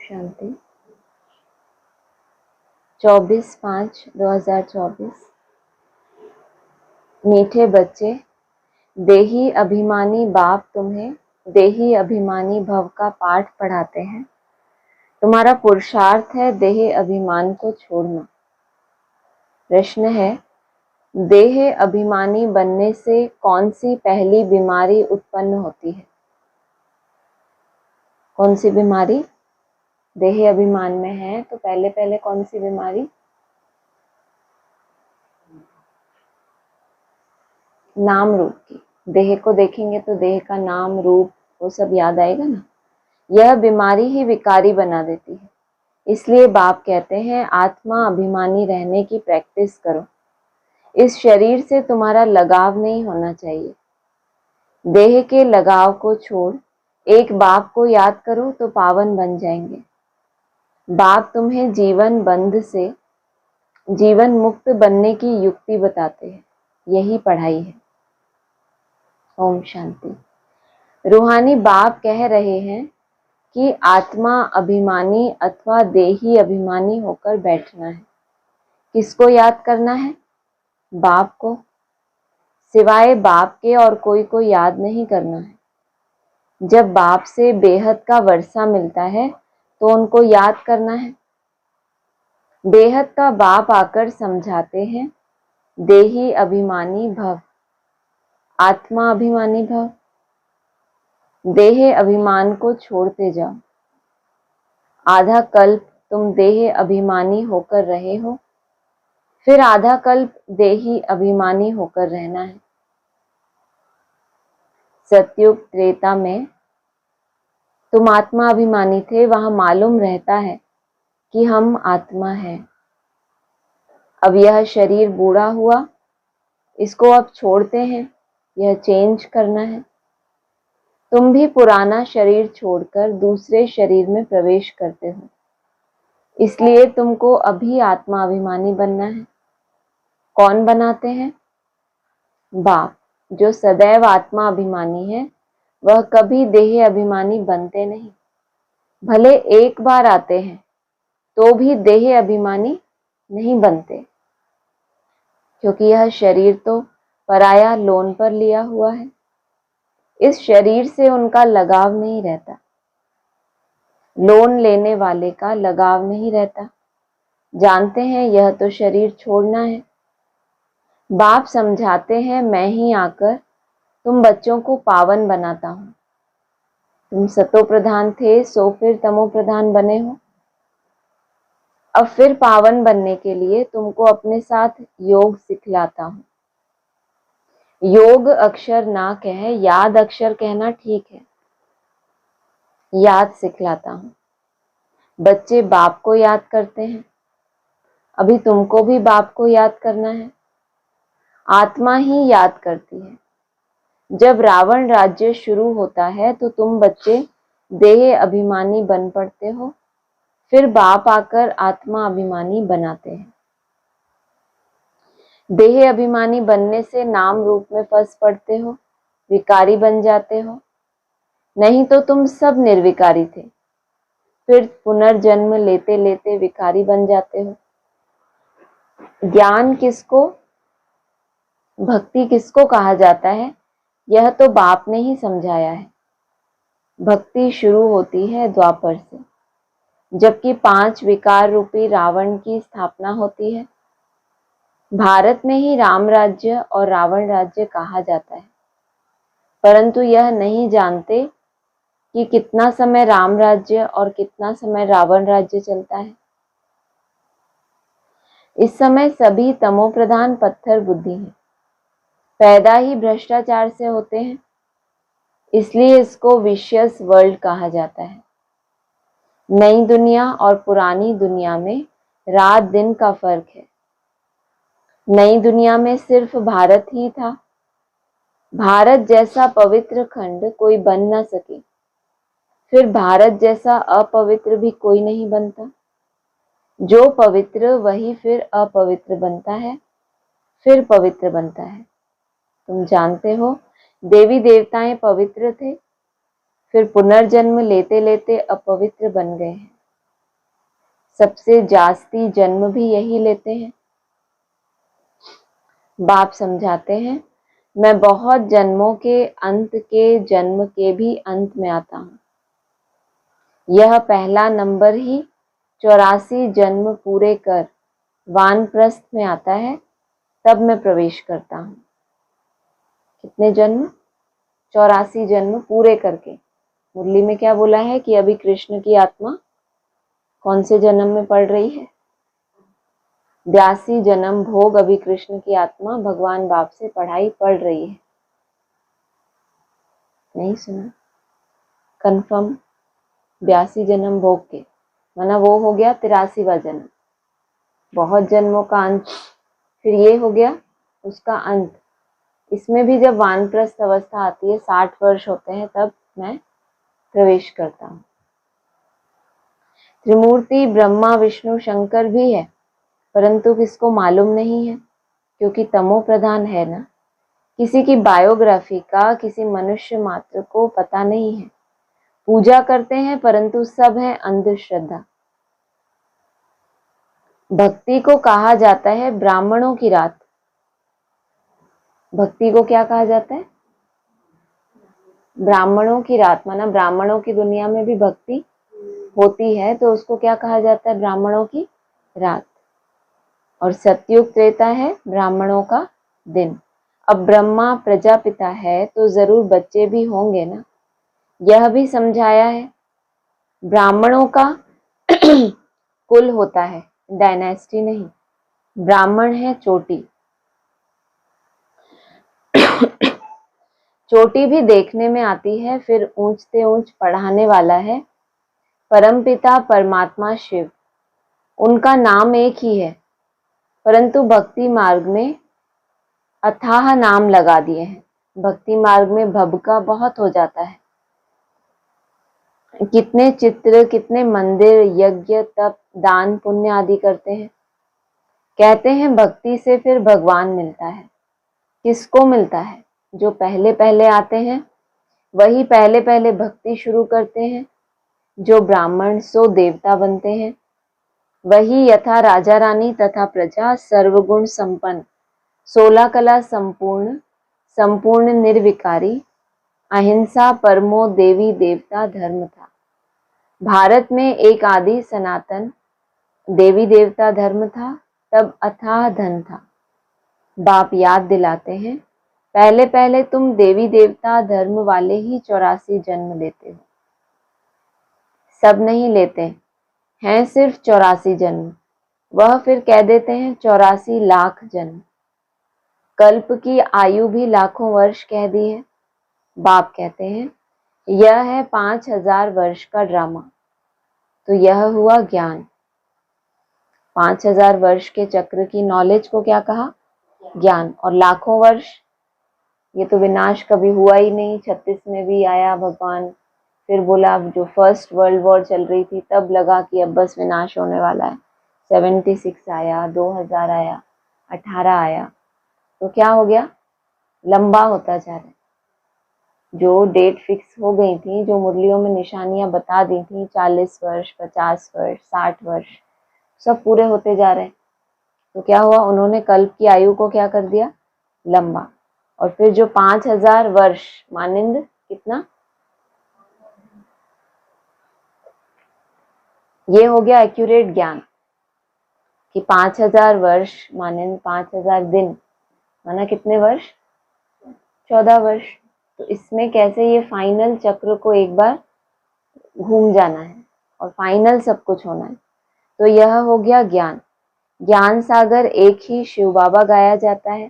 शांति। 24/5/2024। मीठे बच्चे, देही अभिमानी बाप तुम्हें देही अभिमानी भव का पाठ पढ़ाते हैं। तुम्हारा पुरुषार्थ है देह अभिमान को छोड़ना। प्रश्न है, देह अभिमानी बनने से कौन सी पहली बीमारी उत्पन्न होती है? कौन सी बीमारी? देह अभिमान में है तो पहले पहले कौन सी बीमारी? नाम रूप की। देह को देखेंगे तो देह का नाम रूप वो सब याद आएगा ना। यह बीमारी ही विकारी बना देती है। इसलिए बाप कहते हैं आत्मा अभिमानी रहने की प्रैक्टिस करो। इस शरीर से तुम्हारा लगाव नहीं होना चाहिए। देह के लगाव को छोड़ एक बाप को याद करो तो पावन बन जाएंगे। बाप तुम्हें जीवन बंध से जीवन मुक्त बनने की युक्ति बताते हैं। यही पढ़ाई है। ओम शांति। रूहानी बाप कह रहे हैं कि आत्मा अभिमानी अथवा देही अभिमानी होकर बैठना है। किसको याद करना है? बाप को। सिवाय बाप के और कोई को याद नहीं करना है। जब बाप से बेहद का वर्षा मिलता है तो उनको याद करना है। बेहद का बाप आकर समझाते हैं देही अभिमानी भव, आत्मा अभिमानी भव। देह अभिमान को छोड़ते जाओ। आधा कल्प तुम देह अभिमानी होकर रहे हो, फिर आधा कल्प देही अभिमानी होकर रहना है। सतयुग त्रेता में तुम आत्मा अभिमानी थे, वहां मालूम रहता है कि हम आत्मा हैं। अब यह शरीर बूढ़ा हुआ, इसको अब छोड़ते हैं, यह चेंज करना है। तुम भी पुराना शरीर छोड़कर दूसरे शरीर में प्रवेश करते हो, इसलिए तुमको अभी आत्मा अभिमानी बनना है। कौन बनाते हैं? बाप। जो सदैव आत्मा अभिमानी है वह कभी देह अभिमानी बनते नहीं। भले एक बार आते हैं तो भी देह अभिमानी नहीं बनते, क्योंकि यह शरीर तो पराया लोन पर लिया हुआ है। इस शरीर से उनका लगाव नहीं रहता। लोन लेने वाले का लगाव नहीं रहता। जानते हैं यह तो शरीर छोड़ना है। बाप समझाते हैं मैं ही आकर तुम बच्चों को पावन बनाता हूं। तुम सतो प्रधान थे सो फिर तमो प्रधान बने हो। अब फिर पावन बनने के लिए तुमको अपने साथ योग सिखलाता हूं। योग अक्षर ना कह, याद अक्षर कहना ठीक है। याद सिखलाता हूं। बच्चे बाप को याद करते हैं। अभी तुमको भी बाप को याद करना है। आत्मा ही याद करती है। जब रावण राज्य शुरू होता है तो तुम बच्चे देह अभिमानी बन पड़ते हो, फिर बाप आकर आत्मा अभिमानी बनाते हैं। देह अभिमानी बनने से नाम रूप में फंस पड़ते हो, विकारी बन जाते हो। नहीं तो तुम सब निर्विकारी थे, फिर पुनर्जन्म लेते लेते विकारी बन जाते हो। ज्ञान किसको, भक्ति किसको कहा जाता है, यह तो बाप ने ही समझाया है। भक्ति शुरू होती है द्वापर से, जबकि 5 विकार रूपी रावण की स्थापना होती है। भारत में ही राम राज्य और रावण राज्य कहा जाता है, परंतु यह नहीं जानते कि कितना समय राम राज्य और कितना समय रावण राज्य चलता है। इस समय सभी तमो प्रधान पत्थर बुद्धि हैं, पैदा ही भ्रष्टाचार से होते हैं, इसलिए इसको विशियस वर्ल्ड कहा जाता है। नई दुनिया और पुरानी दुनिया में रात दिन का फर्क है। नई दुनिया में सिर्फ भारत ही था। भारत जैसा पवित्र खंड कोई बन न सके, फिर भारत जैसा अपवित्र भी कोई नहीं बनता। जो पवित्र वही फिर अपवित्र बनता है, फिर पवित्र बनता है। तुम जानते हो देवी देवताएं पवित्र थे, फिर पुनर्जन्म लेते लेते अपवित्र बन गए हैं। सबसे जास्ती जन्म भी यही लेते हैं। बाप समझाते हैं, मैं बहुत जन्मों के अंत के जन्म के भी अंत में आता हूँ। यह पहला नंबर ही 84 जन्म पूरे कर वानप्रस्थ में आता है, तब मैं प्रवेश करता हूँ। कितने जन्म? 84 जन्म पूरे करके। मुरली में क्या बोला है कि अभी कृष्ण की आत्मा कौन से जन्म में पढ़ रही है? 82 जन्म भोग अभी कृष्ण की आत्मा भगवान बाप से पढ़ाई पढ़ रही है। नहीं सुना? कंफर्म? 82 जन्म भोग के माना वो हो गया 83वां जन्म, बहुत जन्मों का अंत। फिर ये हो गया उसका अंत। इसमें भी जब वानप्रस्थ अवस्था आती है, 60 वर्ष होते हैं, तब मैं प्रवेश करता हूँ। त्रिमूर्ति ब्रह्मा विष्णु शंकर भी है, परंतु किसको मालूम नहीं है, क्योंकि तमो प्रधान है ना। किसी की बायोग्राफी का किसी मनुष्य मात्र को पता नहीं है। पूजा करते हैं परंतु सब है अंधश्रद्धा। भक्ति को कहा जाता है ब्राह्मणों की रात। भक्ति को क्या कहा जाता है? ब्राह्मणों की रात। माना ब्राह्मणों की दुनिया में भी भक्ति होती है, तो उसको क्या कहा जाता है? ब्राह्मणों की रात। और सतयुग त्रेता है ब्राह्मणों का दिन। अब ब्रह्मा प्रजापिता है तो जरूर बच्चे भी होंगे ना, यह भी समझाया है। ब्राह्मणों का कुल होता है, डायनेस्टी नहीं। ब्राह्मण है चोटी। चोटी भी देखने में आती है, फिर ऊंचते ऊंच पढ़ाने वाला है परमपिता परमात्मा शिव। उनका नाम एक ही है, परंतु भक्ति मार्ग में अथाह नाम लगा दिए हैं। भक्ति मार्ग में भबका बहुत हो जाता है। कितने चित्र, कितने मंदिर, यज्ञ, तप, दान, पुण्य आदि करते हैं। कहते हैं भक्ति से फिर भगवान मिलता है। किसको मिलता है? जो पहले पहले आते हैं वही पहले पहले भक्ति शुरू करते हैं। जो ब्राह्मण सो देवता बनते हैं, वही यथा राजा रानी तथा प्रजा सर्वगुण संपन्न, 16 कला संपूर्ण, संपूर्ण निर्विकारी, अहिंसा परमो देवी देवता धर्म था। भारत में एक आदि सनातन देवी देवता धर्म था, तब अथाह धन था। बाप याद दिलाते हैं, पहले पहले तुम देवी देवता धर्म वाले ही 84 जन्म लेते हो। सब नहीं लेते हैं, सिर्फ 84 जन्म। वह फिर कह देते हैं 84 लाख जन्म। कल्प की आयु भी लाखों वर्ष कह दी है। बाप कहते हैं यह है 5000 वर्ष का ड्रामा। तो यह हुआ ज्ञान। 5000 वर्ष के चक्र की नॉलेज को क्या कहा? ज्ञान। और लाखों वर्ष, ये तो विनाश कभी हुआ ही नहीं। 36 में भी आया भगवान, फिर बोला जो फर्स्ट वर्ल्ड वॉर चल रही थी तब लगा कि अब बस विनाश होने वाला है। 76 आया, 2000 आया, 18 आया, तो क्या हो गया? लंबा होता जा रहा है। जो डेट फिक्स हो गई थी, जो मुरलियों में निशानियां बता दी थी, 40 वर्ष, 50 वर्ष, 60 वर्ष, सब पूरे होते जा रहे हैं। तो क्या हुआ? उन्होंने कल्प की आयु को क्या कर दिया? लंबा। और फिर जो 5000 वर्ष मानिंद कितना, ये हो गया एक्यूरेट ज्ञान कि 5000 वर्ष मानिंद 5000 दिन माना कितने वर्ष? 14 वर्ष। तो इसमें कैसे ये फाइनल चक्र को एक बार घूम जाना है और फाइनल सब कुछ होना है। तो यह हो गया ज्ञान। ज्ञान सागर एक ही शिव बाबा गाया जाता है।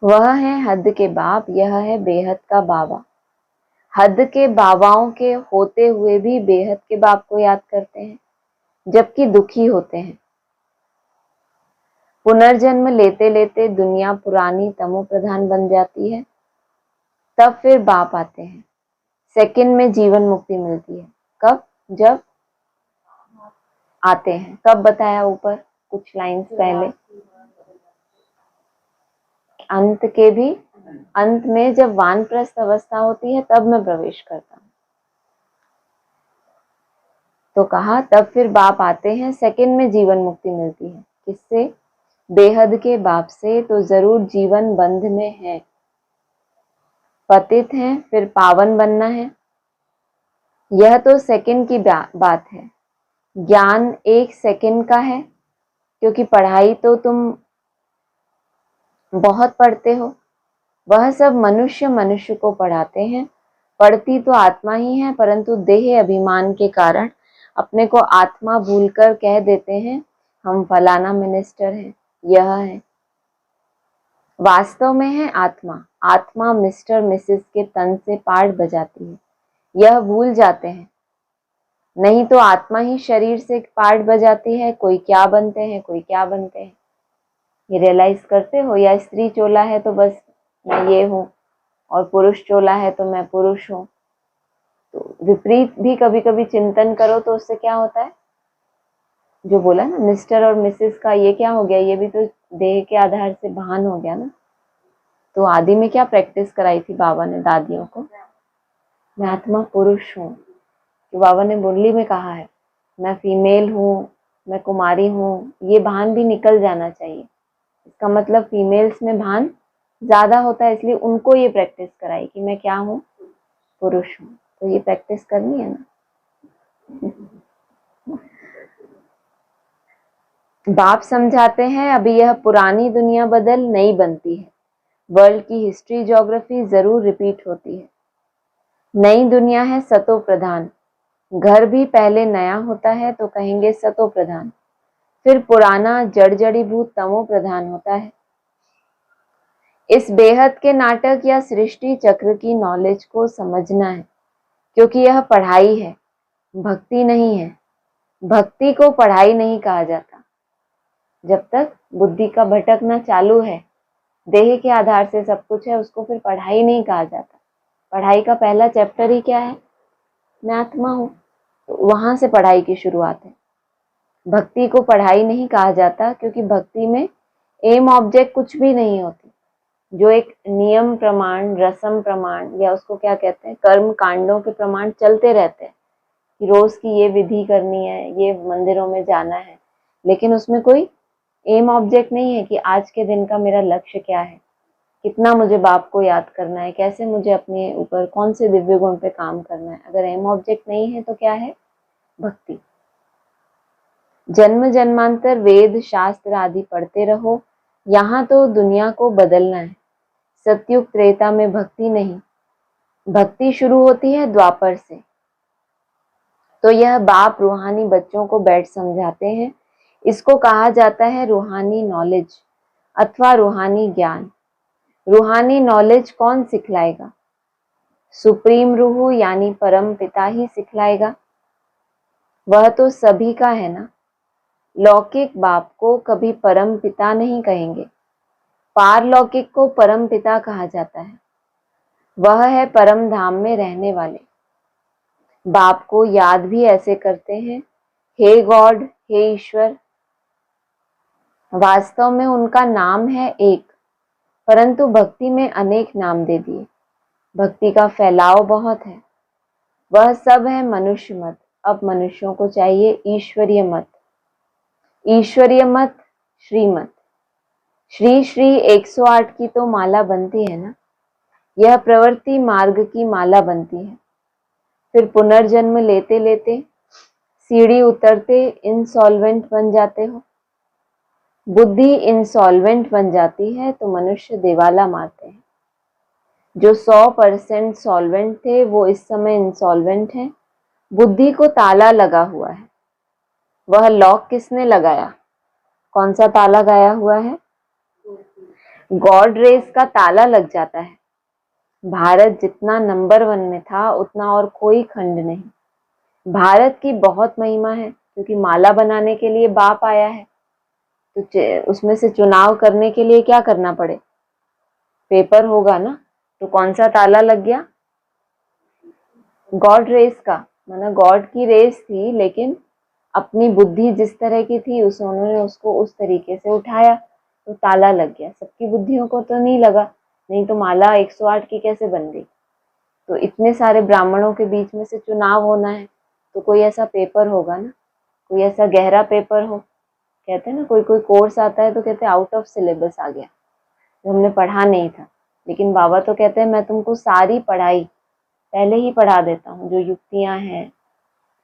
वह है हद के बाप, यह है बेहद का बाबा। हद के बाबाओं के होते हुए भी बेहद के बाप को याद करते हैं, जबकि दुखी होते हैं। पुनर्जन्म लेते लेते दुनिया पुरानी तमो प्रधान बन जाती है, तब फिर बाप आते हैं। सेकंड में जीवन मुक्ति मिलती है। कब? जब आते हैं। कब बताया ऊपर कुछ लाइंस पहले? अंत के भी अंत में जब वानप्रस्थ अवस्था होती है तब मैं प्रवेश करता हूँ। तो कहा तब फिर बाप आते हैं, सेकंड में जीवन मुक्ति मिलती है। किससे? बेहद के बाप से। तो जरूर जीवन बंध में है, पतित हैं, फिर पावन बनना है। यह तो सेकंड की बात है। ज्ञान 1 सेकंड का है, क्योंकि पढ़ाई तो तुम बहुत पढ़ते हो। वह सब मनुष्य को पढ़ाते हैं। पढ़ती तो आत्मा ही है, परंतु देह अभिमान के कारण अपने को आत्मा भूलकर कह देते हैं हम फलाना मिनिस्टर हैं, यह है। वास्तव में है आत्मा। आत्मा मिस्टर मिसेस के तन से पाठ बजाती है, यह भूल जाते हैं। नहीं तो आत्मा ही शरीर से पाठ बजाती है। कोई क्या बनते हैं, कोई क्या बनते हैं, ये रियलाइज करते हो? या स्त्री चोला है तो बस मैं ये हूँ, और पुरुष चोला है तो मैं पुरुष हूँ। तो विपरीत भी कभी कभी चिंतन करो तो उससे क्या होता है? जो बोला ना मिस्टर और मिसेस का, ये क्या हो गया? ये भी तो देह के आधार से भान हो गया ना। तो आदि में क्या प्रैक्टिस कराई थी बाबा ने दादियों को? मैं आत्मा पुरुष हूँ। तो बाबा ने मुरली में कहा है मैं फीमेल हूँ, मैं कुमारी हूँ। ये भान भी निकल जाना चाहिए। इसका मतलब फीमेल्स में भान ज्यादा होता है, इसलिए उनको ये प्रैक्टिस कराई कि मैं क्या हूँ? पुरुष हूँ। तो ये प्रैक्टिस करनी है ना। बाप समझाते हैं अभी यह पुरानी दुनिया बदल नई बनती है। वर्ल्ड की हिस्ट्री ज्योग्राफी जरूर रिपीट होती है। नई दुनिया है सतो प्रधान। घर भी पहले नया होता है तो कहेंगे सतो प्रधान, फिर पुराना जड़ जड़ीभूत तमो प्रधान होता है। इस बेहद के नाटक या सृष्टि चक्र की नॉलेज को समझना है, क्योंकि यह पढ़ाई है, भक्ति नहीं है। भक्ति को पढ़ाई नहीं कहा जाता। जब तक बुद्धि का भटकना चालू है, देह के आधार से सब कुछ है, उसको फिर पढ़ाई नहीं कहा जाता। पढ़ाई का पहला चैप्टर ही क्या है? मैं आत्मा हूँ। तो वहां से पढ़ाई की शुरुआत है। भक्ति को पढ़ाई नहीं कहा जाता, क्योंकि भक्ति में एम ऑब्जेक्ट कुछ भी नहीं होती। जो एक नियम प्रमाण, रसम प्रमाण, या उसको क्या कहते हैं, कर्म कांडों के प्रमाण चलते रहते हैं कि रोज की ये विधि करनी है, ये मंदिरों में जाना है, लेकिन उसमें कोई एम ऑब्जेक्ट नहीं है कि आज के दिन का मेरा लक्ष्य क्या है, कितना मुझे बाप को याद करना है, कैसे मुझे अपने ऊपर कौन से दिव्य गुण पे काम करना है। अगर एम ऑब्जेक्ट नहीं है तो क्या है? भक्ति। जन्म जन्मांतर वेद शास्त्र आदि पढ़ते रहो, यहाँ तो दुनिया को बदलना है। सतयुग त्रेता में भक्ति नहीं, भक्ति शुरू होती है द्वापर से। तो यह बाप रूहानी बच्चों को बैठ समझाते हैं। इसको कहा जाता है रूहानी नॉलेज अथवा रूहानी ज्ञान। रूहानी नॉलेज कौन सिखलाएगा? सुप्रीम रूह यानी परम पिता ही सिखलाएगा। वह तो सभी का है ना। लौकिक बाप को कभी परम पिता नहीं कहेंगे, पारलौकिक को परम पिता कहा जाता है। वह है परम धाम में रहने वाले। बाप को याद भी ऐसे करते हैं, हे गॉड, हे ईश्वर। वास्तव में उनका नाम है एक, परंतु भक्ति में अनेक नाम दे दिए। भक्ति का फैलाव बहुत है। वह सब है मनुष्य मत। अब मनुष्यों को चाहिए ईश्वरीय मत। ईश्वरीय मत, श्रीमत। श्री श्री 108 की तो माला बनती है ना। यह प्रवृत्ति मार्ग की माला बनती है। फिर पुनर्जन्म लेते लेते सीढ़ी उतरते इंसॉल्वेंट बन जाते हो। बुद्धि इंसॉल्वेंट बन जाती है तो मनुष्य दिवाला मारते हैं। जो 100% सॉल्वेंट थे वो इस समय इंसॉल्वेंट हैं। बुद्धि को ताला लगा हुआ है। वह लॉक किसने लगाया? कौन सा ताला गया हुआ है? गॉड रेस का ताला लग जाता है। भारत जितना नंबर 1 में था उतना और कोई खंड नहीं। भारत की बहुत महिमा है, क्योंकि माला बनाने के लिए बाप आया है। तो उसमें से चुनाव करने के लिए क्या करना पड़े? पेपर होगा ना। तो कौन सा ताला लग गया? गॉड रेस का। माना गॉड की रेस थी, लेकिन अपनी बुद्धि जिस तरह की थी उन्होंने उसको उस तरीके से उठाया तो ताला लग गया। सबकी बुद्धियों को तो नहीं लगा, नहीं तो माला 108 की कैसे बन गई? तो इतने सारे ब्राह्मणों के बीच में से चुनाव होना है, तो कोई ऐसा पेपर होगा ना, कोई ऐसा गहरा पेपर हो, कहते हैं ना कोई कोई कोर्स आता है तो कहते हैं आउट ऑफ सिलेबस आ गया, जो हमने पढ़ा नहीं था। लेकिन बाबा तो कहते हैं मैं तुमको सारी पढ़ाई पहले ही पढ़ा देता हूँ, जो युक्तियां हैं,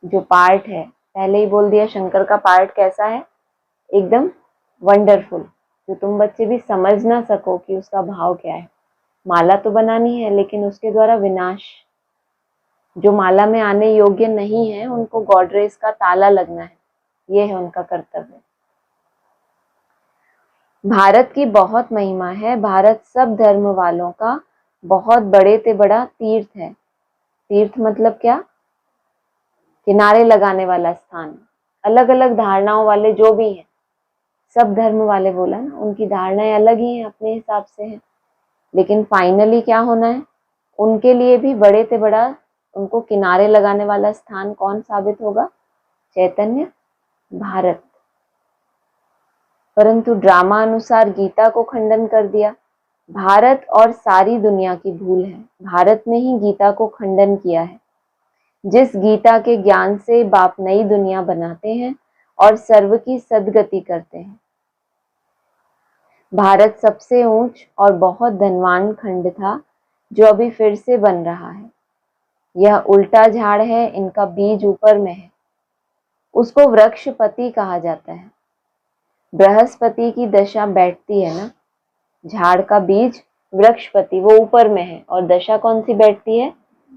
जो पार्ट है, पहले ही बोल दिया। शंकर का पार्ट कैसा है? एकदम वंडरफुल, जो तुम बच्चे भी समझ ना सको कि उसका भाव क्या है। माला तो बनानी है, लेकिन उसके द्वारा विनाश, जो माला में आने योग्य नहीं है उनको गॉडरेज का ताला लगना है, ये है उनका कर्तव्य। भारत की बहुत महिमा है। भारत सब धर्म वालों का बहुत बड़े से बड़ा तीर्थ है। तीर्थ मतलब क्या? किनारे लगाने वाला स्थान। अलग अलग धारणाओं वाले जो भी हैं, सब धर्म वाले बोला ना, उनकी धारणाएं अलग ही हैं, अपने हिसाब से हैं, लेकिन फाइनली क्या होना है? उनके लिए भी बड़े से बड़ा, उनको किनारे लगाने वाला स्थान कौन साबित होगा? चैतन्य भारत। परंतु ड्रामा अनुसार गीता को खंडन कर दिया। भारत और सारी दुनिया की भूल है। भारत में ही गीता को खंडन किया है। जिस गीता के ज्ञान से बाप नई दुनिया बनाते हैं और सर्व की सदगति करते हैं। भारत सबसे ऊंच और बहुत धनवान खंड था, जो अभी फिर से बन रहा है। यह उल्टा झाड़ है, इनका बीज ऊपर में है। उसको वृक्षपति कहा जाता है। बृहस्पति की दशा बैठती है ना, झाड़ का बीज वृक्षपति वो ऊपर में है, और दशा कौन सी बैठती है?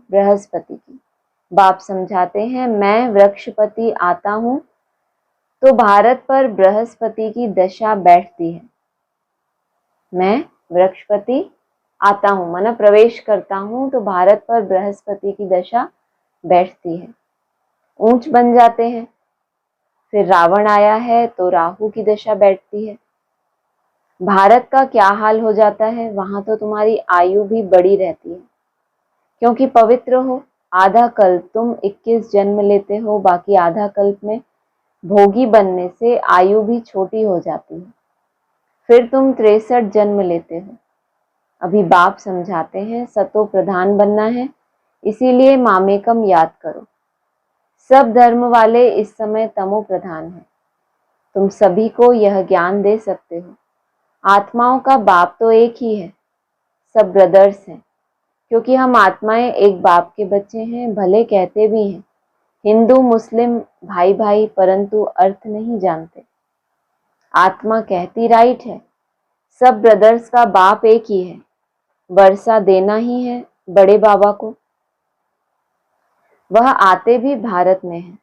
बृहस्पति की। बाप समझाते हैं मैं वृक्षपति आता हूं तो भारत पर बृहस्पति की दशा बैठती है। मैं वृक्षपति आता हूं माना प्रवेश करता हूं तो भारत पर बृहस्पति की दशा बैठती है, ऊंच बन जाते हैं। फिर रावण आया है तो राहु की दशा बैठती है। भारत का क्या हाल हो जाता है? वहां तो तुम्हारी आयु भी बड़ी रहती है, क्योंकि पवित्र हो। आधा कल्प तुम 21 जन्म लेते हो, बाकी आधा कल्प में भोगी बनने से आयु भी छोटी हो जाती है। फिर तुम 63 जन्म लेते हो। अभी बाप समझाते हैं सतो प्रधान बनना है, इसीलिए मामेकम याद करो। सब धर्म वाले इस समय तमो प्रधान हैं। तुम सभी को यह ज्ञान दे सकते हो। आत्माओं का बाप तो एक ही है, सब ब्रदर्स हैं, क्योंकि हम आत्माएं एक बाप के बच्चे हैं। भले कहते भी हैं हिंदू मुस्लिम भाई भाई, परंतु अर्थ नहीं जानते। आत्मा कहती राइट है, सब ब्रदर्स का बाप एक ही है, वर्षा देना ही है बड़े बाबा को। वह आते भी भारत में है।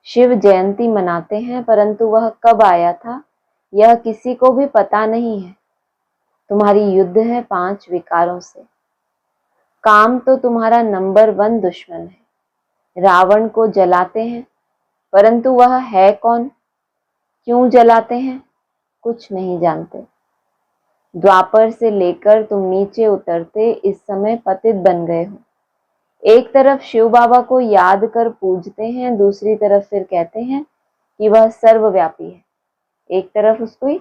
शिव जयंती मनाते हैं, परंतु वह कब आया था यह किसी को भी पता नहीं है। तुम्हारी युद्ध है 5 विकारों से। काम तो तुम्हारा नंबर 1 दुश्मन है। रावण को जलाते हैं, परंतु वह है कौन? क्यों जलाते हैं? कुछ नहीं जानते। द्वापर से लेकर तुम नीचे उतरते इस समय पतित बन गए हो। एक तरफ शिव बाबा को याद कर पूजते हैं, दूसरी तरफ फिर कहते हैं कि वह सर्वव्यापी है। एक तरफ उसकी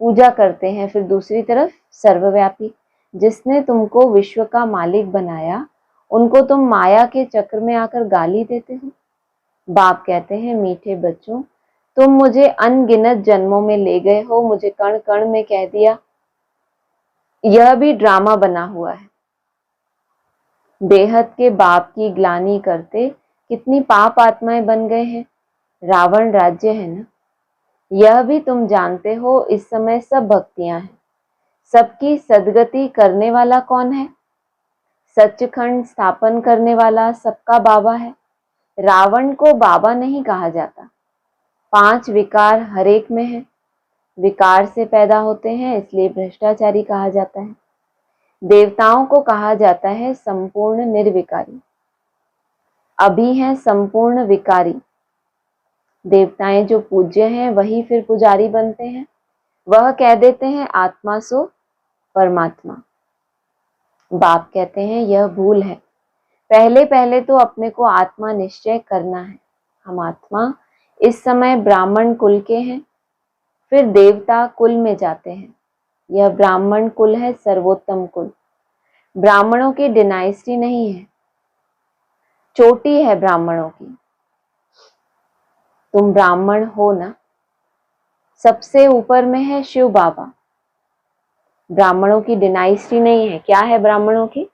पूजा करते हैं, फिर दूसरी तरफ सर्वव्यापी। जिसने तुमको विश्व का मालिक बनाया, उनको तुम माया के चक्र में आकर गाली देते हो। बाप कहते हैं मीठे बच्चों, तुम मुझे अनगिनत जन्मों में ले गए हो, मुझे कण कण में कह दिया। यह भी ड्रामा बना हुआ है। बेहद के बाप की ग्लानि करते कितनी पाप आत्माएं बन गए हैं। रावण राज्य है ना, यह भी तुम जानते हो। इस समय सब भक्तियां हैं। सबकी सदगति करने वाला कौन है? सचखंड स्थापन करने वाला सबका बाबा है। रावण को बाबा नहीं कहा जाता। 5 विकार हर एक में है। विकार से पैदा होते हैं, इसलिए भ्रष्टाचारी कहा जाता है। देवताओं को कहा जाता है संपूर्ण निर्विकारी। अभी हैं संपूर्ण विकारी। देवताएं जो पूज्य हैं वही फिर पुजारी बनते हैं। वह कह देते हैं आत्मा सो परमात्मा। बाप कहते हैं यह भूल है। पहले पहले तो अपने को आत्मा निश्चय करना है। हम आत्मा इस समय ब्राह्मण कुल के हैं, फिर देवता कुल में जाते हैं। यह ब्राह्मण कुल है, सर्वोत्तम कुल। ब्राह्मणों की डिनाइस्टी नहीं है, चोटी है ब्राह्मणों की। तुम ब्राह्मण हो ना, सबसे ऊपर में है शिव बाबा। ब्राह्मणों की डिनाइस्टी नहीं है। क्या है ब्राह्मणों की?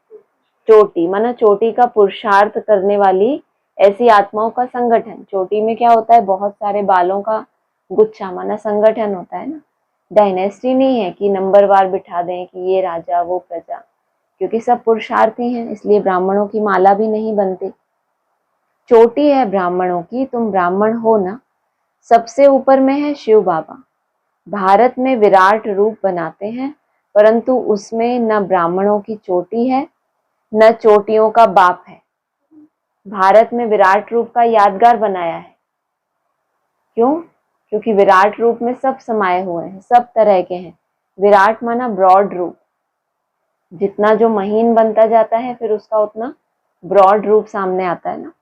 चोटी, माना चोटी का पुरुषार्थ करने वाली ऐसी आत्माओं का संगठन। चोटी में क्या होता है? बहुत सारे बालों का गुच्छा, माना संगठन होता है ना। डायनेस्टी नहीं है कि नंबरवार बिठा दें कि ये राजा वो प्रजा, क्योंकि सब पुरुषार्थी हैं, इसलिए ब्राह्मणों की माला भी नहीं बनती। चोटी है ब्राह्मणों की, तुम ब्राह्मण हो ना, सबसे ऊपर में है शिव बाबा। भारत में विराट रूप बनाते हैं, परंतु उसमें न ब्राह्मणों की चोटी है न चोटियों का बाप है। भारत में विराट रूप का यादगार बनाया है। क्यों? क्योंकि विराट रूप में सब समाये हुए हैं, सब तरह के हैं। विराट माना ब्रॉड रूप। जितना जो महीन बनता जाता है फिर उसका उतना ब्रॉड रूप सामने आता है ना।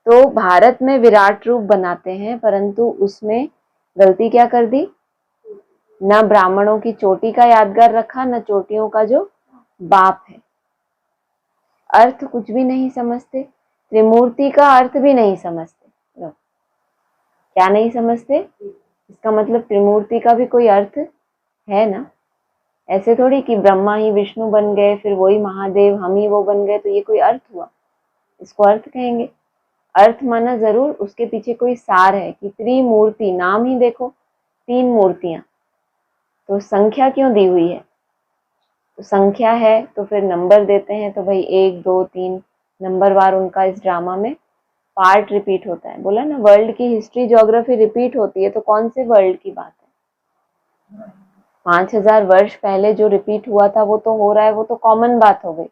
तो भारत में विराट रूप बनाते हैं, परंतु उसमें गलती क्या कर दी? न ब्राह्मणों की चोटी का यादगार रखा, न चोटियों का जो बाप है। अर्थ कुछ भी नहीं समझते, त्रिमूर्ति का अर्थ भी नहीं समझते। क्या नहीं समझते? इसका मतलब त्रिमूर्ति का भी कोई अर्थ है ना। ऐसे थोड़ी कि ब्रह्मा ही विष्णु बन गए, फिर वही महादेव, हम ही वो बन गए, तो ये कोई अर्थ हुआ? इसको अर्थ कहेंगे। अर्थ माना जरूर उसके पीछे कोई सार है कि त्रिमूर्ति, नाम ही देखो, 3 मूर्तियां, तो संख्या क्यों दी हुई है? तो संख्या है तो फिर नंबर देते हैं, तो भाई 1 2 3 नंबरवार उनका इस ड्रामा में पार्ट रिपीट होता है। बोला ना, वर्ल्ड की हिस्ट्री ज्योग्राफी रिपीट होती है, तो कौन से वर्ल्ड की बात है? 5000 वर्ष पहले जो रिपीट हुआ था वो तो हो रहा है, वो तो कॉमन बात हो गई।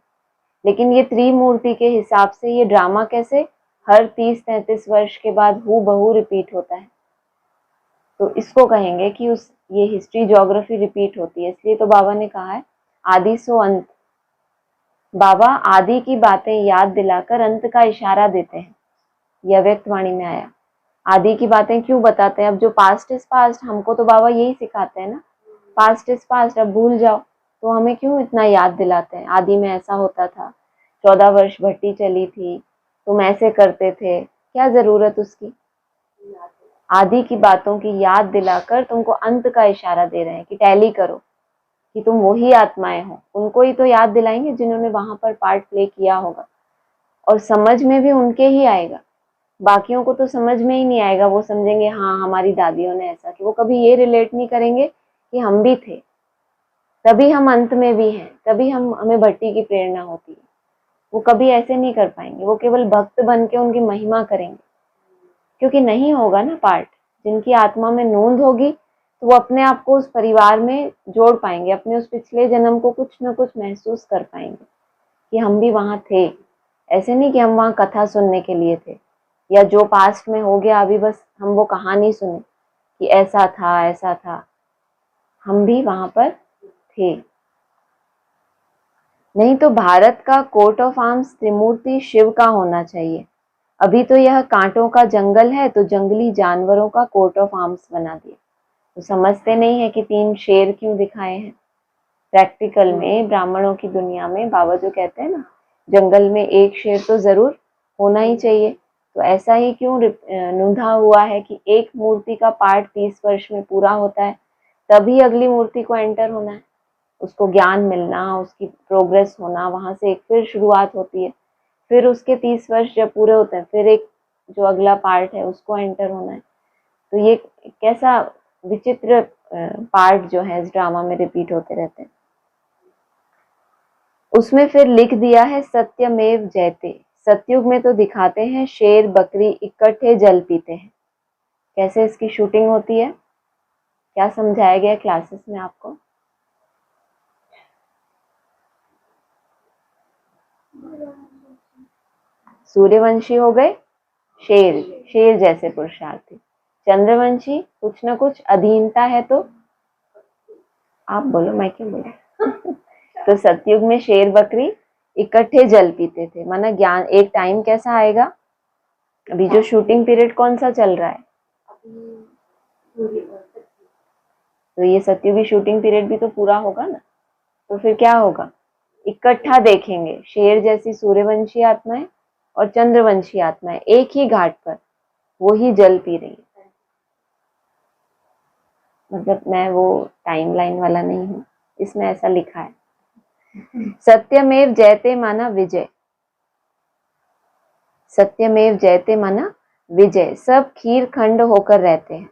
लेकिन ये त्रिमूर्ति के हिसाब से ये ड्रामा कैसे हर 30-33 वर्ष के बाद हूबहू रिपीट होता है? तो इसको कहेंगे कि ये हिस्ट्री ज्योग्राफी रिपीट होती है। इसलिए तो बाबा ने कहा है आदि सो अंत। बाबा आदि की बातें याद दिलाकर अंत का इशारा देते हैं। यह व्यक्त वाणी में आया। आदि की बातें क्यों बताते हैं? अब जो पास्ट इज पास्ट, हमको तो बाबा यही सिखाते हैं ना, पास्ट इज पास्ट, अब भूल जाओ। तो हमें क्यों इतना याद दिलाते हैं? आदि में ऐसा होता था, 14 वर्ष भट्टी चली थी, तुम ऐसे करते थे, क्या जरूरत उसकी? आदि की बातों की याद दिलाकर तुमको अंत का इशारा दे रहे हैं कि टैली करो कि तुम वही आत्माएं हो। उनको ही तो याद दिलाएंगे जिन्होंने वहां पर पार्ट प्ले किया होगा, और समझ में भी उनके ही आएगा। बाकियों को तो समझ में ही नहीं आएगा। वो समझेंगे हाँ हमारी दादियों ने ऐसा किया, वो कभी ये रिलेट नहीं करेंगे कि हम भी थे, तभी हम अंत में भी हैं, तभी हमें भट्टी की प्रेरणा होती है। वो कभी ऐसे नहीं कर पाएंगे। वो केवल भक्त बन के उनकी महिमा करेंगे, क्योंकि नहीं होगा ना पार्ट। जिनकी आत्मा में नोंद होगी तो वो अपने आप को उस परिवार में जोड़ पाएंगे, अपने उस पिछले जन्म को कुछ न कुछ महसूस कर पाएंगे कि हम भी वहां थे। ऐसे नहीं कि हम वहां कथा सुनने के लिए थे, या जो पास्ट में हो गया अभी बस हम वो कहानी सुने कि ऐसा था ऐसा था। हम भी वहां पर थे। नहीं तो भारत का कोट ऑफ आर्म्स त्रिमूर्ति शिव का होना चाहिए। अभी तो यह कांटों का जंगल है, तो जंगली जानवरों का कोट ऑफ आर्म्स बना दिया। तो समझते नहीं है कि 3 शेर क्यों दिखाए हैं। प्रैक्टिकल में ब्राह्मणों की दुनिया में बाबा जो कहते हैं ना, जंगल में एक शेर तो जरूर होना ही चाहिए। तो ऐसा ही क्यों नूंधा हुआ है कि एक मूर्ति का पार्ट 30 वर्ष में पूरा होता है, तभी अगली मूर्ति को एंटर होना है, उसको ज्ञान मिलना, उसकी प्रोग्रेस होना, वहां से एक फिर शुरुआत होती है। फिर उसके 30 वर्ष जब पूरे होते हैं, फिर एक जो अगला पार्ट है उसको एंटर होना है। तो ये कैसा विचित्र पार्ट जो है इस ड्रामा में रिपीट होते रहते हैं। उसमें फिर लिख दिया है सत्यमेव जयते। सतयुग में तो दिखाते हैं शेर बकरी इकट्ठे जल पीते हैं। कैसे इसकी शूटिंग होती है, क्या समझाया गया क्लासेस में आपको? सूर्यवंशी हो गए शेर, शेर जैसे पुरुषार्थी। चंद्रवंशी कुछ ना कुछ अधीनता है, तो आप बोलो, मैं क्यों बोला? तो सतयुग में शेर बकरी इकट्ठे जल पीते थे, माना ज्ञान। एक टाइम कैसा आएगा, अभी जो शूटिंग पीरियड कौन सा चल रहा है, तो ये सतयुगी शूटिंग पीरियड भी तो पूरा होगा ना। तो फिर क्या होगा, इकट्ठा देखेंगे शेर जैसी सूर्यवंशी आत्माएं और चंद्रवंशी आत्माएं एक ही घाट पर वो ही जल पी रही है। मतलब मैं वो टाइमलाइन वाला नहीं हूँ, इसमें ऐसा लिखा है। सत्यमेव जयते माना विजय, सत्यमेव जयते माना विजय, सब खीर खंड होकर रहते हैं।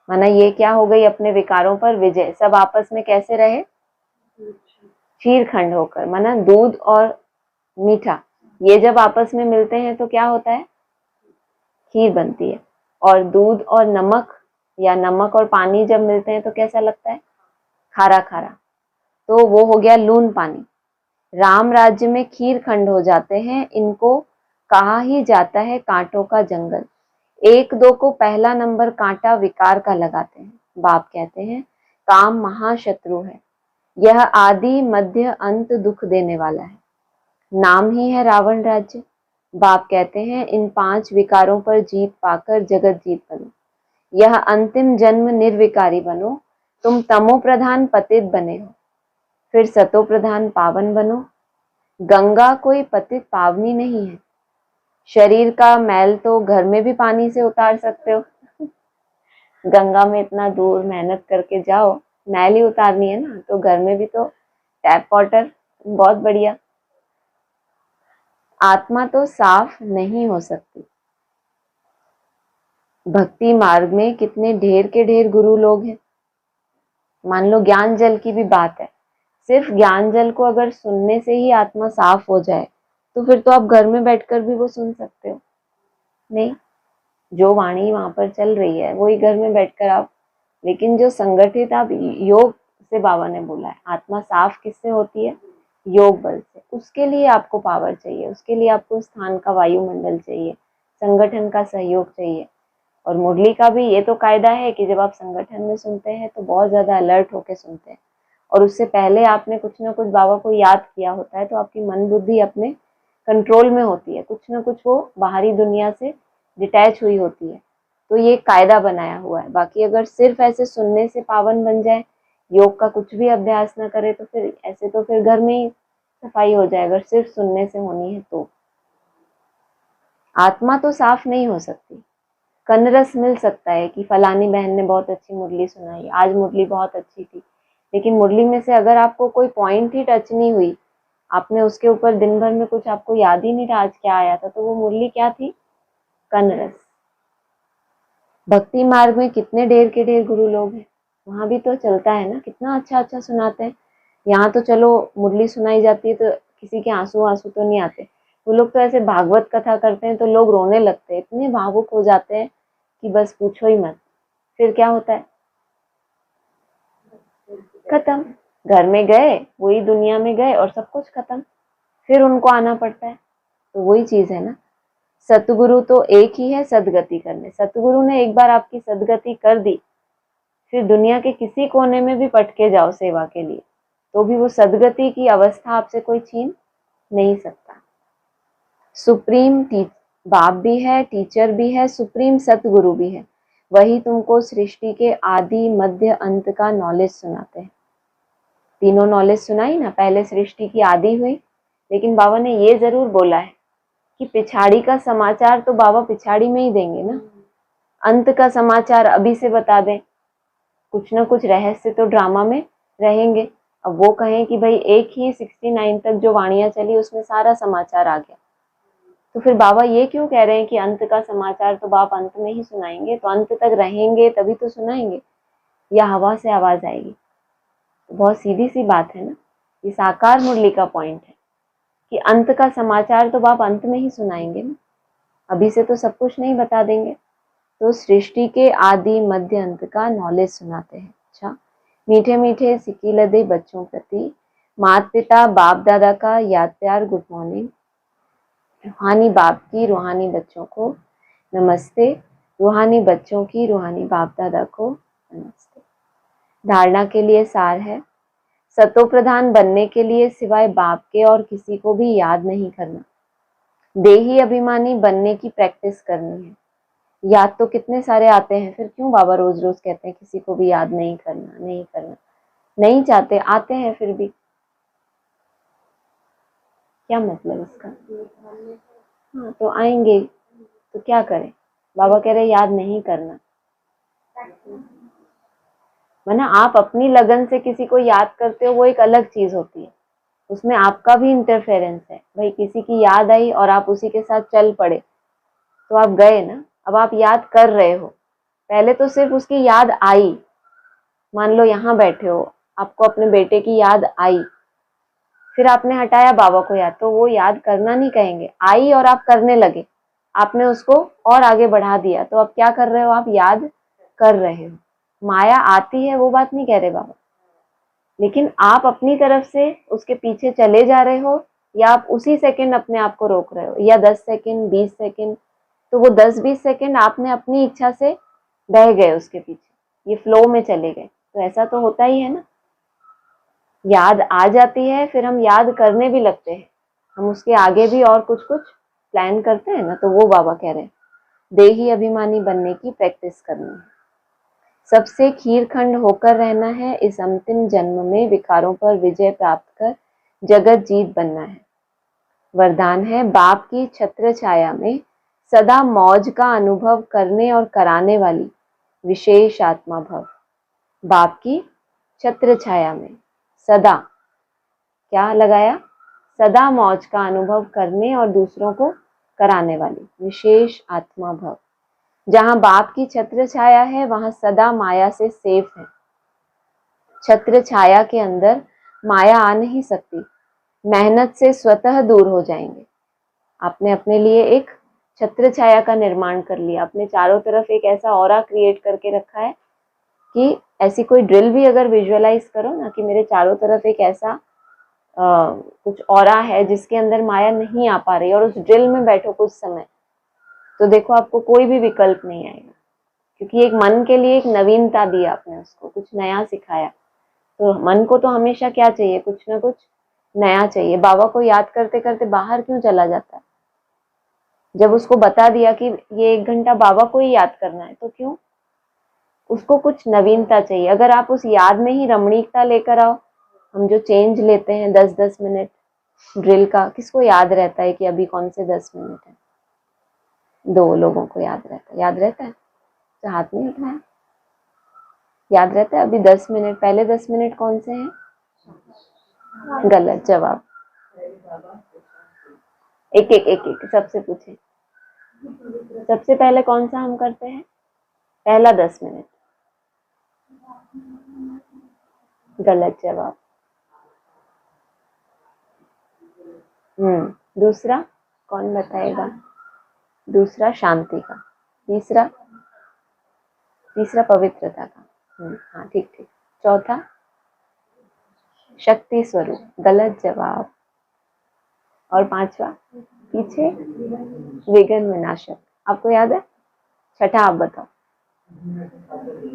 माना ये क्या हो गई, अपने विकारों पर विजय, सब आपस में कैसे रहे, खीर खंड होकर। माना दूध और मीठा ये जब आपस में मिलते हैं तो क्या होता है, खीर बनती है। और दूध और नमक या नमक और पानी जब मिलते हैं तो कैसा लगता है, खारा खारा, तो वो हो गया लून पानी। राम राज्य में खीर खंड हो जाते हैं, इनको कहा ही जाता है कांटों का जंगल। एक दो को पहला नंबर कांटा विकार का लगाते हैं। बाप कहते हैं काम महाशत्रु है, यह आदि मध्य अंत दुख देने वाला है, नाम ही है रावण राज्य। बाप कहते हैं इन 5 विकारों पर जीत पाकर जगत जीत बनो, यह अंतिम जन्म निर्विकारी बनो। तुम तमो प्रधान पतित बने हो, फिर सतो प्रधान पावन बनो। गंगा कोई पतित पावनी नहीं है, शरीर का मैल तो घर में भी पानी से उतार सकते हो। गंगा में इतना दूर मेहनत करके जाओ, मैल ही उतारनी है ना, तो घर में भी तो टैप वाटर बहुत बढ़िया। आत्मा तो साफ नहीं हो सकती। भक्ति मार्ग में कितने ढेर के ढेर गुरु लोग हैं। मान लो ज्ञान जल की भी बात है, सिर्फ ज्ञान जल को अगर सुनने से ही आत्मा साफ हो जाए तो फिर तो आप घर में बैठकर भी वो सुन सकते हो। नहीं, जो वाणी वहां पर चल रही है वही घर में बैठकर आप, लेकिन जो संगठित आप योग से, बाबा ने बोला है आत्मा साफ किससे होती है, योग बल से। उसके लिए आपको पावर चाहिए, उसके लिए आपको स्थान का वायुमंडल चाहिए, संगठन का सहयोग चाहिए। और मुरली का भी ये तो कायदा है कि जब आप संगठन में सुनते हैं तो बहुत ज्यादा अलर्ट होके सुनते हैं, और उससे पहले आपने कुछ ना कुछ बाबा को याद किया होता है, तो आपकी मन बुद्धि अपने कंट्रोल में होती है, कुछ ना कुछ वो बाहरी दुनिया से डिटैच हुई होती है। तो ये कायदा बनाया हुआ है। बाकी अगर सिर्फ ऐसे सुनने से पावन बन जाए, योग का कुछ भी अभ्यास ना करे, तो फिर ऐसे तो फिर घर में ही सफाई हो जाए, अगर सिर्फ सुनने से होनी है तो। आत्मा तो साफ नहीं हो सकती। कनरस मिल सकता है कि फलानी बहन ने बहुत अच्छी मुरली सुनाई, आज मुरली बहुत अच्छी थी, लेकिन मुरली में से अगर आपको कोई पॉइंट ही टच नहीं हुई, आपने उसके ऊपर दिन भर में कुछ आपको याद ही नहीं रहा आज क्या आया था, तो वो मुरली क्या थी, कनरस। भक्ति मार्ग में कितने ढेर के ढेर गुरु लोग हैं, वहां भी तो चलता है ना, कितना अच्छा अच्छा सुनाते हैं। यहाँ तो चलो मुरली सुनाई जाती है तो किसी के आंसू आंसू तो नहीं आते, वो लोग तो ऐसे भागवत कथा करते हैं तो लोग रोने लगते हैं, इतने भावुक हो जाते हैं कि बस पूछो ही मत। फिर क्या होता है, खत्म, घर में गए, वही दुनिया में गए और सब कुछ खत्म, फिर उनको आना पड़ता है। तो वही चीज है ना, सतगुरु तो एक ही है सदगति करने। सतगुरु ने एक बार आपकी सदगति कर दी, फिर दुनिया के किसी कोने में भी पटके जाओ सेवा के लिए, तो भी वो सदगति की अवस्था आपसे कोई छीन नहीं सकता। सुप्रीम बाप भी है, टीचर भी है, सुप्रीम सतगुरु भी है, वही तुमको सृष्टि के आदि मध्य अंत का नॉलेज सुनाते हैं। तीनों नॉलेज सुनाई ना, पहले सृष्टि की आदि हुई, लेकिन बाबा ने ये जरूर बोला है कि पिछाड़ी का समाचार तो बाबा पिछाड़ी में ही देंगे ना, अंत का समाचार अभी से बता दें, कुछ ना कुछ रहस्य तो ड्रामा में रहेंगे। अब वो कहें कि भाई एक ही 69 तक जो वाणियां चली उसमें सारा समाचार आ गया, तो फिर बाबा ये क्यों कह रहे हैं कि अंत का समाचार तो बाप अंत में ही सुनाएंगे, तो अंत तक रहेंगे तभी तो सुनाएंगे, या हवा से आवाज आएगी। तो बहुत सीधी सी बात है ना, ये साकार मुरली का पॉइंट है कि अंत का समाचार तो बाप अंत में ही सुनाएंगे ना, अभी से तो सब कुछ नहीं बता देंगे। तो सृष्टि के आदि मध्य अंत का नॉलेज सुनाते हैं। अच्छा, मीठे मीठे सिकी लदे बच्चों प्रति माता पिता बाप दादा का याद प्यार गुड मॉर्निंग। रूहानी बाप की रूहानी बच्चों को नमस्ते, रूहानी बच्चों की रूहानी बाप दादा को नमस्ते। धारणा के लिए सार है, सतो प्रधान बनने के लिए सिवाय बाप के और किसी को भी याद नहीं करना, देही अभिमानी बनने की प्रैक्टिस करनी है। याद तो कितने सारे आते हैं, फिर क्यों बाबा रोज रोज कहते हैं किसी को भी याद नहीं करना, नहीं करना, नहीं चाहते, आते हैं फिर भी, क्या मतलब इसका। हाँ तो आएंगे तो क्या करें, बाबा कह रहे याद नहीं करना। वरना आप अपनी लगन से किसी को याद करते हो, वो एक अलग चीज होती है, उसमें आपका भी इंटरफेरेंस है। भाई किसी की याद आई और आप उसी के साथ चल पड़े तो आप गए ना, अब आप याद कर रहे हो। पहले तो सिर्फ उसकी याद आई, मान लो यहाँ बैठे हो, आपको अपने बेटे की याद आई, फिर आपने हटाया बाबा को याद, तो वो याद करना नहीं कहेंगे, आई और आप करने लगे, आपने उसको और आगे बढ़ा दिया, तो अब क्या कर रहे हो, आप याद कर रहे हो। माया आती है वो बात नहीं कह रहे बाबा, लेकिन आप अपनी तरफ से उसके पीछे चले जा रहे हो, या आप उसी सेकंड अपने आप को रोक रहे हो, या 10 सेकंड 20 सेकंड, तो वो 10-20 सेकंड आपने अपनी इच्छा से बह गए उसके पीछे, ये फ्लो में चले गए। तो ऐसा तो होता ही है ना, याद आ जाती है फिर हम याद करने भी लगते हैं, हम उसके आगे भी और कुछ कुछ प्लान करते हैं ना, तो वो बाबा कह रहे हैं देही अभिमानी बनने की प्रैक्टिस करनी है, सबसे खीरखंड होकर रहना है, इस अंतिम जन्म में विकारों पर विजय प्राप्त कर जगत जीत बनना है। वरदान है बाप की छत्र छाया में सदा मौज का अनुभव करने और कराने वाली विशेष आत्मा भव। बाप की छत्र छाया में सदा क्या लगाया, सदा मौज का अनुभव करने और दूसरों को कराने वाली विशेष आत्मा भव। जहां बाप की छत्र छाया है वहां सदा माया से सेफ है। छत्र छाया के अंदर माया आ नहीं सकती, मेहनत से स्वतः दूर हो जाएंगे। आपने अपने लिए एक छत्र छाया का निर्माण कर लिया, अपने चारों तरफ एक ऐसा ऑरा क्रिएट करके रखा है कि ऐसी कोई ड्रिल भी अगर विजुअलाइज करो ना, कि मेरे चारों तरफ एक ऐसा कुछ ऑरा है जिसके अंदर माया नहीं आ पा रही, और उस ड्रिल में बैठो कुछ समय, तो देखो आपको कोई भी विकल्प नहीं आएगा, क्योंकि एक मन के लिए एक नवीनता दी आपने, उसको कुछ नया सिखाया। तो मन को तो हमेशा क्या चाहिए, कुछ ना कुछ नया चाहिए। बाबा को याद करते करते बाहर क्यों चला जाता है, जब उसको बता दिया कि ये 1 घंटा बाबा को ही याद करना है, तो क्यों, उसको कुछ नवीनता चाहिए। अगर आप उस याद में ही रमणीकता लेकर आओ, हम जो चेंज लेते हैं 10-10 मिनट ड्रिल का, किसको याद रहता है कि अभी कौन से 10 मिनट है, 2 लोगों को याद रहता है, याद रहता है तो हाथ नहीं उठाया, याद रहता है अभी 10 मिनट, पहले 10 मिनट कौन से हैं, गलत जवाब, एक एक एक एक सबसे पूछे, सबसे पहले कौन सा हम करते हैं, पहला 10 मिनट, गलत जवाब। दूसरा कौन बताएगा, दूसरा शांति का, तीसरा पवित्रता का, हाँ ठीक ठीक, चौथा शक्ति स्वरूप, गलत जवाब। और 5वां पीछे विघ्न विनाशक, आपको याद है, छठा आप बताओ,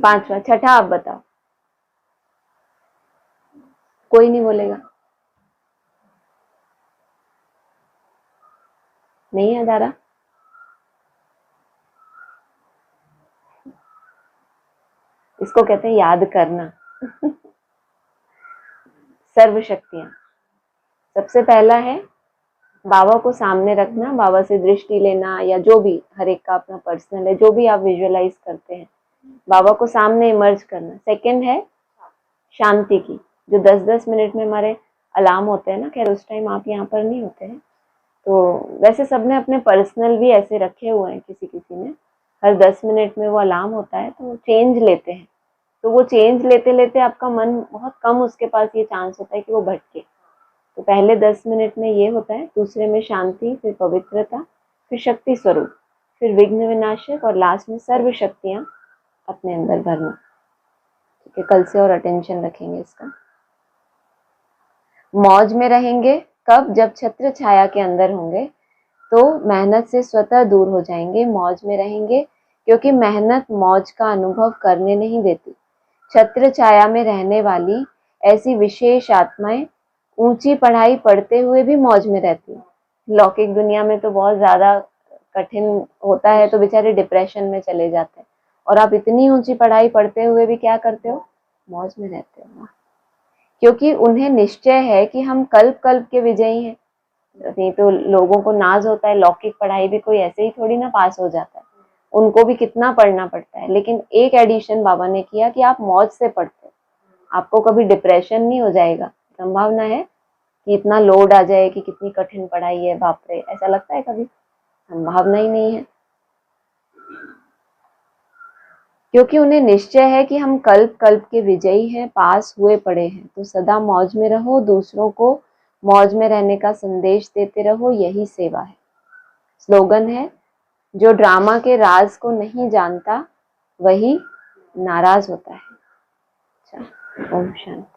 5वां, छठा आप बताओ, कोई नहीं बोलेगा, नहीं याद आ रहा, इसको कहते हैं याद करना। सर्व शक्तियां, सबसे पहला है बाबा को सामने रखना, बाबा से दृष्टि लेना, या जो भी हर एक का अपना पर्सनल है, जो भी आप विजुअलाइज करते हैं, बाबा को सामने इमर्ज करना। सेकंड है शांति की, जो 10-10 मिनट में हमारे अलार्म होते हैं ना, खैर उस टाइम आप यहाँ पर नहीं होते हैं, तो वैसे सबने अपने पर्सनल भी ऐसे रखे हुए हैं, किसी किसी ने हर 10 मिनट में वो अलार्म होता है, तो चेंज लेते हैं, तो वो चेंज लेते लेते आपका मन बहुत कम, उसके पास ये चांस होता है कि वो भटके। तो पहले 10 मिनट में ये होता है, दूसरे में शांति, फिर पवित्रता, फिर शक्ति स्वरूप, फिर विघ्न विनाशक, और लास्ट में सर्व शक्तियां अपने अंदर भरना। ठीक है, कल से और अटेंशन रखेंगे इसका। मौज में रहेंगे कब, जब छत्र छाया के अंदर होंगे तो मेहनत से स्वतः दूर हो जाएंगे। मौज में रहेंगे क्योंकि मेहनत मौज का अनुभव करने नहीं देती। छत्र छाया में रहने वाली ऐसी विशेष आत्माएं ऊंची पढ़ाई पढ़ते हुए भी मौज में रहती है। लौकिक दुनिया में तो बहुत ज्यादा कठिन होता है, तो बेचारे डिप्रेशन में चले जाते हैं, और आप इतनी ऊंची पढ़ाई पढ़ते हुए भी क्या करते हो, मौज में रहते हो, क्योंकि उन्हें निश्चय है कि हम कल्प कल्प के विजयी हैं। नहीं तो लोगों को नाज होता है, लौकिक पढ़ाई भी कोई ऐसे ही थोड़ी ना पास हो जाता है, उनको भी कितना पढ़ना पड़ता है। लेकिन एक एडिशन बाबा ने किया कि आप मौज से पढ़ते आपको कभी डिप्रेशन नहीं हो जाएगा? संभावना है कि इतना लोड आ जाए कि कितनी कठिन पढ़ाई है, बाप रे, ऐसा लगता है कभी? संभावना ही नहीं है, क्योंकि उन्हें निश्चय है कि हम कल्प कल्प के विजयी हैं, पास हुए पड़े हैं। तो सदा मौज में रहो, दूसरों को मौज में रहने का संदेश देते रहो, यही सेवा है। स्लोगन है, जो ड्रामा के राज को नहीं जानता वही नाराज होता है। अच्छा, ओम शांति।